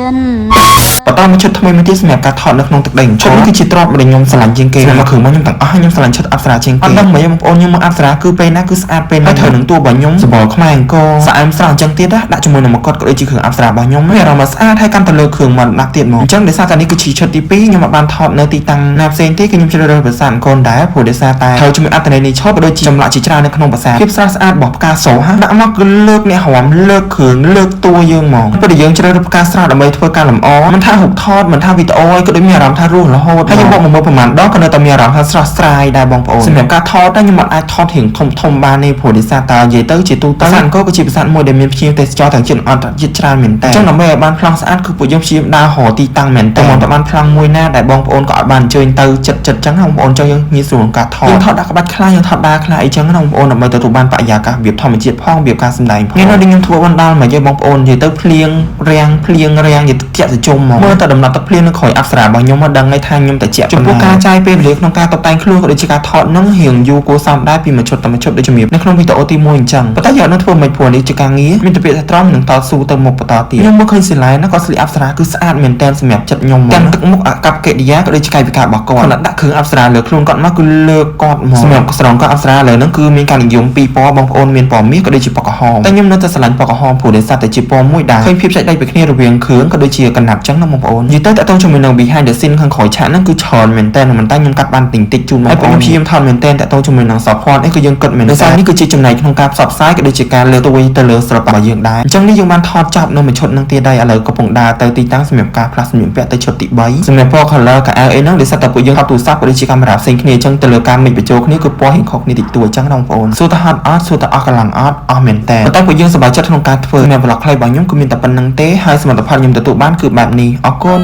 ចិនបន្តមកឈុតថ្មីមួយទៀតសម្រាប់ការថតនៅក្នុងទឹកដីឈុតនេះគឺជាទ្របដែលខ្ញុំស្រឡាញ់ជាងគេមកគ្រឿងមកខ្ញុំទាំងអស់ខ្ញុំស្រឡាញ់ឈុតអប្សរាជាងគេអត់ដឹងមិនបងប្អូនខ្ញុំមកអប្សរាគឺពេលណាគឺស្អាតពេលណាត្រូវនឹងតួរបស់ខ្ញុំសបល់ខ្មែរអង្គស្អែមស្រស់អញ្ចឹងទៀតដាក់ជាមួយនឹងមកុដក៏ដូចជាគ្រឿងអប្សរារបស់ខ្ញុំមានអារម្មណ៍ស្អាតហើយកាន់តែលើគ្រឿងមកដាក់ទៀតមកអញ្ចឹងដោយសារតែនេះគឺជាឈុតទី2ខ្ញុំមិនបានថតនៅទីតាំងណាផ្សេងទេគឺខ្ញុំជ្រើសរើសប្រាសាទអង្គរដែរព្រោះដោយសារតែត្រូវជាមួយអត្តន័យនៃឈុតក៏ដូចជាចម្លាក់ជាច្រើននៅក្នុងប្រាសាទភាពស្រស់ស្អាតរបស់ផ្កាសូហាដាក់មកគឺលើកអ្នកហមលើកគ្រឿងលើកតួយើងហ្មងព្រោះយើងជ្រើសរើសផ្កាស្រស់ដើម្បីធ្វើការលម្អមិនថារូបថតមិនថាវីដេអូក៏ដូចមានអារម្មណ៍ថារស់រហូតហើយខ្ញុំមកប្រហែលដងក៏នៅតែមានអារម្មណ៍ថាស្រស់ស្រាយដែរបងប្អូនសម្រាប់ការថតខ្ញុំមិនអាចថតរៀងធំបានទេព្រោះដោយសារតែនិយាយទៅជាទូទៅប្រាសាទអង្គរក៏ជាប្រាសាទមួយដែលមានភ្ញៀវទេសចរទាំងជាតិអន្តរជាតិច្រើនមែនតើអញ្ចឹងដើម្បីឲ្យបានប្លង់ស្អាតគឺពួកយើងព្យាយាមដើររកទីតាំងមែនតើតែបានប្លង់មួយណាដែលបងប្អូនក៏អាចបានអញ្ជើញទៅចិត្តអញ្ចឹងបងប្អូនចង់យើងងាយស្រួលក្នុងការថតយើងថតដាក់ក្បាច់ខ្លះយើងថតដើរខ្លះអីចឹងណាបងប្អូនដើម្បីទទួលបានបរិយាកាសរបៀបធម្មជាតិផងរបៀបការសម្ដែងថ្ងៃនេះខ្ញុំធ្វើបណ្ដាលមកយាយបងប្អូននិយាយទៅភ្លៀងរាំងនិយាយទៅធាក់សជុំមកមើលតែដំណត់ទឹកភ្លៀងនៅក្រោយអប្សរារបស់ខ្ញុំមកដឹងហើយថាខ្ញុំតែជាចំពោះការចាយពេលវេលាក្នុងការតុបតែងខ្លួនក៏ដូចជាការថតនឹងរៀងយូរគួរសមដែរពីមួយឈុតទៅមួយឈុតដូចជំរាបនៅក្នុងវីដេអូទី1អញ្ចឹងប៉ុន្តែយើងនឹងធ្វើមិនព្រោះនេះជាការងារមានតែពាក្យថាត្រង់នឹងតស៊ូទៅមុខបន្តទៀតខ្ញុំមកឃើញសិលាណាក៏ស្លៀកអប្សរាគឺស្អាតមែនតើសម្រាប់ចិត្តខ្ញុំមកទាំងទឹកមុខអាកប្បកិរិយាក៏ដូចជាកាយវិការរបស់គាត់ដាក់គ្រឿងអប្សរាលើខ្លួនគាត់មកគឺលើកគាត់មកសម្រាប់ស្រងគាត់អប្សរាលើនឹងគឺមានការនិយមពីរពណ៌បងប្អូនមានពណ៌មាសក៏ដូចជាពណ៌ក្រហមតែខ្ញុំនៅតែស្រឡាញ់ពណ៌ក្រហមព្រោះដោយសារតែជាពណ៌មួយដែរឃើញភាពចែកដាច់ពីគ្នារវាងគ្រឿងក៏ដូចជាកណ្ដាប់ចឹងណាបងប្អូននិយាយទៅតើតើជាមួយនឹង behind the scene ខាងក្រោយឆាកហ្នឹងគឺច្រើនមែនតើមិនតែខ្ញុំកាត់បានតិចជូនបងប្អូនខ្ញុំព្យាយាមថតមែនតើតើតើជាមួយនឹង support នេះគឺយើងគិតមែនដោយសារនេះគឺជាចំណែកក្នុងការផ្សព្វផ្សាយក៏ដូចជាការលើកទៅវិញទៅលើស្រុករបស់យើងដែរអញ្ចឹងនេះយើងបានថតចប់នៅមួយឈុតនឹងទៀតដែរឥឡូវកំពុងដើរទៅទីតាំងសម្រាប់ការផ្លាស់សម្លៀកបំពាក់ទៅឈុតទី3សម្រាប់ពណ៌ color កៅអៅអីហ្នឹងដោយសារតែពួកយើងថតទូរស័ព្ទក៏ដូចជាកាមេរ៉ាផ្សេងគ្នាអញ្ចឹងទៅលើការមិចបញ្ចូលគ្នាគឺពណ៌រៀងខុសគ្នាតិចតួចអញ្ចឹងបងប្អូនសួរទៅហត់អត់សួរទៅអស់កម្លាំងអត់អស់មែនតើតែពួកយើងសប្បាយចិត្តក្នុងការធ្វើសម្រាប់ vlog ខ្លីរបស់ខ្ញុំគឺមានតែប៉ុណ្្នឹងទេហើយសមិទ្ធផលខ្ញុំទទួលបានគឺបែបនេះអរគុណ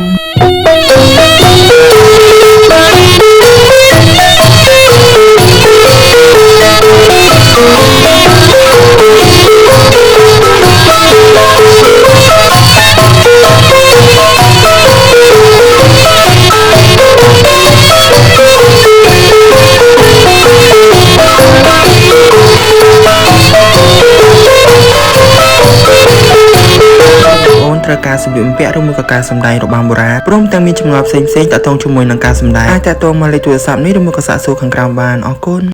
ត្រូវការសម្លៀកបំពាក់ឬមួយក៏ការសម្ដែងរបាំបុរាណព្រមទាំងមានចម្ងល់ផ្សេងៗតាក់ទងជាមួយនឹងការសម្ដែងអាចតាក់ទងមកលេខទូរស័ព្ទនេះឬមួយក៏សាកសួរខាងក្រោមបានអរគុណ